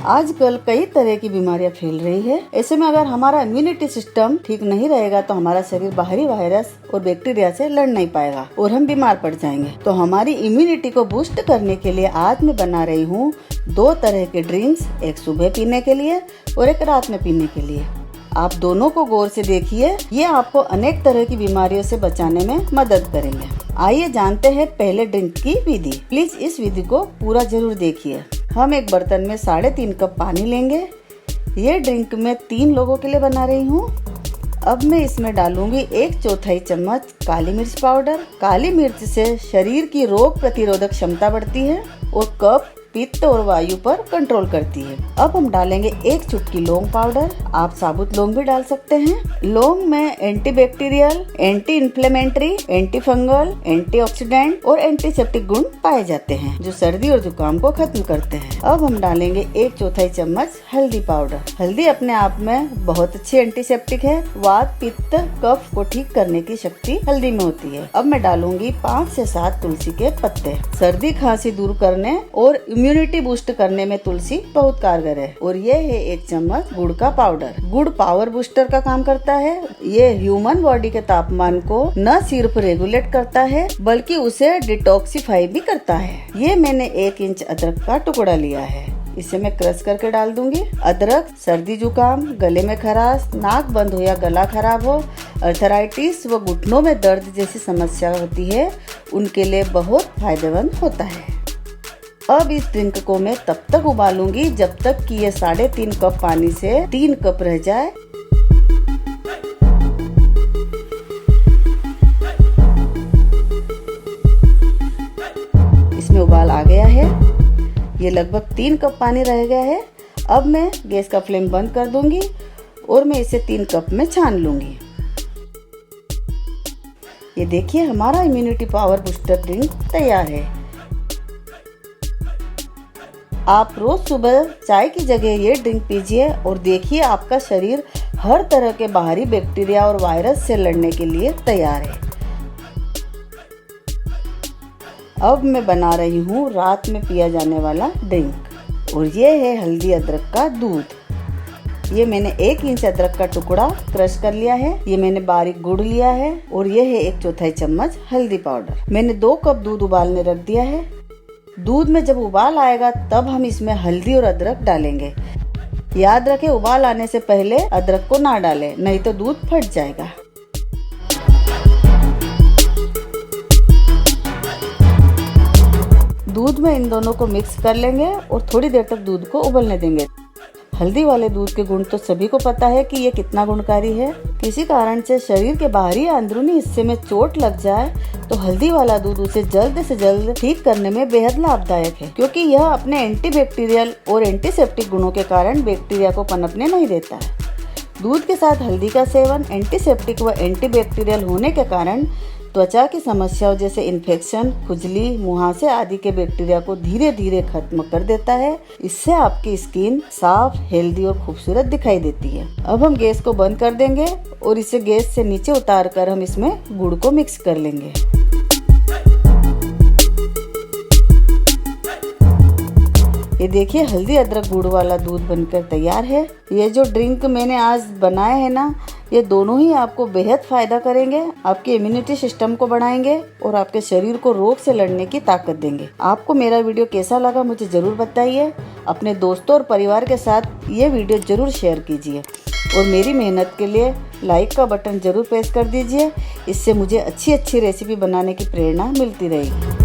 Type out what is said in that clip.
आजकल कई तरह की बीमारियां फैल रही है। ऐसे में अगर हमारा इम्यूनिटी सिस्टम ठीक नहीं रहेगा तो हमारा शरीर बाहरी वायरस और बैक्टीरिया से लड़ नहीं पाएगा और हम बीमार पड़ जाएंगे। तो हमारी इम्यूनिटी को बूस्ट करने के लिए आज मैं बना रही हूँ 2 तरह के ड्रिंक्स, एक सुबह पीने के लिए और एक रात में पीने के लिए। आप दोनों को गौर से देखिए, ये आपको अनेक तरह की बीमारियों से बचाने में मदद करेंगे। आइए जानते हैं पहले ड्रिंक की विधि। प्लीज इस विधि को पूरा जरूर देखिए। हम एक बर्तन में 3.5 कप पानी लेंगे। ये ड्रिंक मैं 3 लोगों के लिए बना रही हूँ। अब मैं इसमें डालूंगी 1/4 चम्मच काली मिर्च पाउडर। काली मिर्च से शरीर की रोग प्रतिरोधक क्षमता बढ़ती है और कफ, पित्त और वायु पर कंट्रोल करती है। अब हम डालेंगे 1 चुटकी लौंग पाउडर। आप साबुत लौंग भी डाल सकते हैं। लौंग में antibacterial, anti inflammatory, anti fungal, antioxidant और एंटीसेप्टिक गुण पाए जाते हैं जो सर्दी और जुकाम को खत्म करते हैं। अब हम डालेंगे 1/4 चम्मच हल्दी पाउडर। हल्दी अपने आप में बहुत अच्छी एंटीसेप्टिक है। वात, पित्त, कफ को ठीक करने की शक्ति हल्दी में होती है। अब मैं डालूंगी 5 से 7 तुलसी के पत्ते। सर्दी खांसी दूर करने और इम्यूनिटी बूस्ट करने में तुलसी बहुत कारगर है। और ये है 1 चम्मच गुड़ का पाउडर। गुड़ पावर बूस्टर का काम करता है। ये ह्यूमन बॉडी के तापमान को न सिर्फ रेगुलेट करता है बल्कि उसे डिटॉक्सिफाई भी करता है। ये मैंने 1 इंच अदरक का टुकड़ा लिया है। इसे मैं क्रश करके डाल दूंगी। अदरक सर्दी जुकाम, गले में खराश, नाक बंद हो या गला खराब हो, अर्थराइटिस व घुटनों में दर्द जैसी समस्या होती है उनके लिए बहुत फायदेमंद होता है। अब इस ड्रिंक को मैं तब तक उबालूंगी जब तक कि ये 3.5 कप पानी से 3 कप रह जाए। इसमें उबाल आ गया है। ये लगभग 3 कप पानी रह गया है। अब मैं गैस का फ्लेम बंद कर दूंगी और मैं इसे 3 कप में छान लूंगी। ये देखिए, हमारा इम्यूनिटी पावर बूस्टर ड्रिंक तैयार है। आप रोज सुबह चाय की जगह ये ड्रिंक पीजिए और देखिए आपका शरीर हर तरह के बाहरी बैक्टीरिया और वायरस से लड़ने के लिए तैयार है। अब मैं बना रही हूँ रात में पिया जाने वाला ड्रिंक और ये है हल्दी अदरक का दूध। ये मैंने 1 इंच अदरक का टुकड़ा क्रश कर लिया है। ये मैंने बारीक गुड़ लिया है और ये है 1/4 चम्मच हल्दी पाउडर। मैंने 2 कप दूध उबालने रख दिया है। दूध में जब उबाल आएगा तब हम इसमें हल्दी और अदरक डालेंगे। याद रखें, उबाल आने से पहले अदरक को ना डालें, नहीं तो दूध फट जाएगा। दूध में इन दोनों को मिक्स कर लेंगे और थोड़ी देर तक दूध को उबलने देंगे। हल्दी वाले दूध के गुण तो सभी को पता है कि ये कितना गुणकारी है। किसी कारण से शरीर के बाहरी या अंदरूनी हिस्से में चोट लग जाए तो हल्दी वाला दूध उसे जल्द से जल्द ठीक करने में बेहद लाभदायक है, क्योंकि यह अपने एंटीबैक्टीरियल और एंटीसेप्टिक गुणों के कारण बैक्टीरिया को पनपने नहीं देता है। दूध के साथ हल्दी का सेवन एंटीसेप्टिक व एंटीबैक्टीरियल होने के कारण त्वचा की समस्याओं जैसे इन्फेक्शन, खुजली, मुहासे आदि के बैक्टीरिया को धीरे धीरे खत्म कर देता है। इससे आपकी स्किन साफ, हेल्दी और खूबसूरत दिखाई देती है। अब हम गैस को बंद कर देंगे और इसे गैस से नीचे उतार कर हम इसमें गुड़ को मिक्स कर लेंगे। ये देखिए, हल्दी अदरक गुड़ वाला दूध बनकर तैयार है। ये जो ड्रिंक मैंने आज बनाए हैं ना, ये दोनों ही आपको बेहद फायदा करेंगे। आपके इम्यूनिटी सिस्टम को बढ़ाएंगे और आपके शरीर को रोग से लड़ने की ताकत देंगे। आपको मेरा वीडियो कैसा लगा मुझे जरूर बताइए। अपने दोस्तों और परिवार के साथ ये वीडियो जरूर शेयर कीजिए और मेरी मेहनत के लिए लाइक का बटन जरूर प्रेस कर दीजिए। इससे मुझे अच्छी रेसिपी बनाने की प्रेरणा मिलती रहेगी।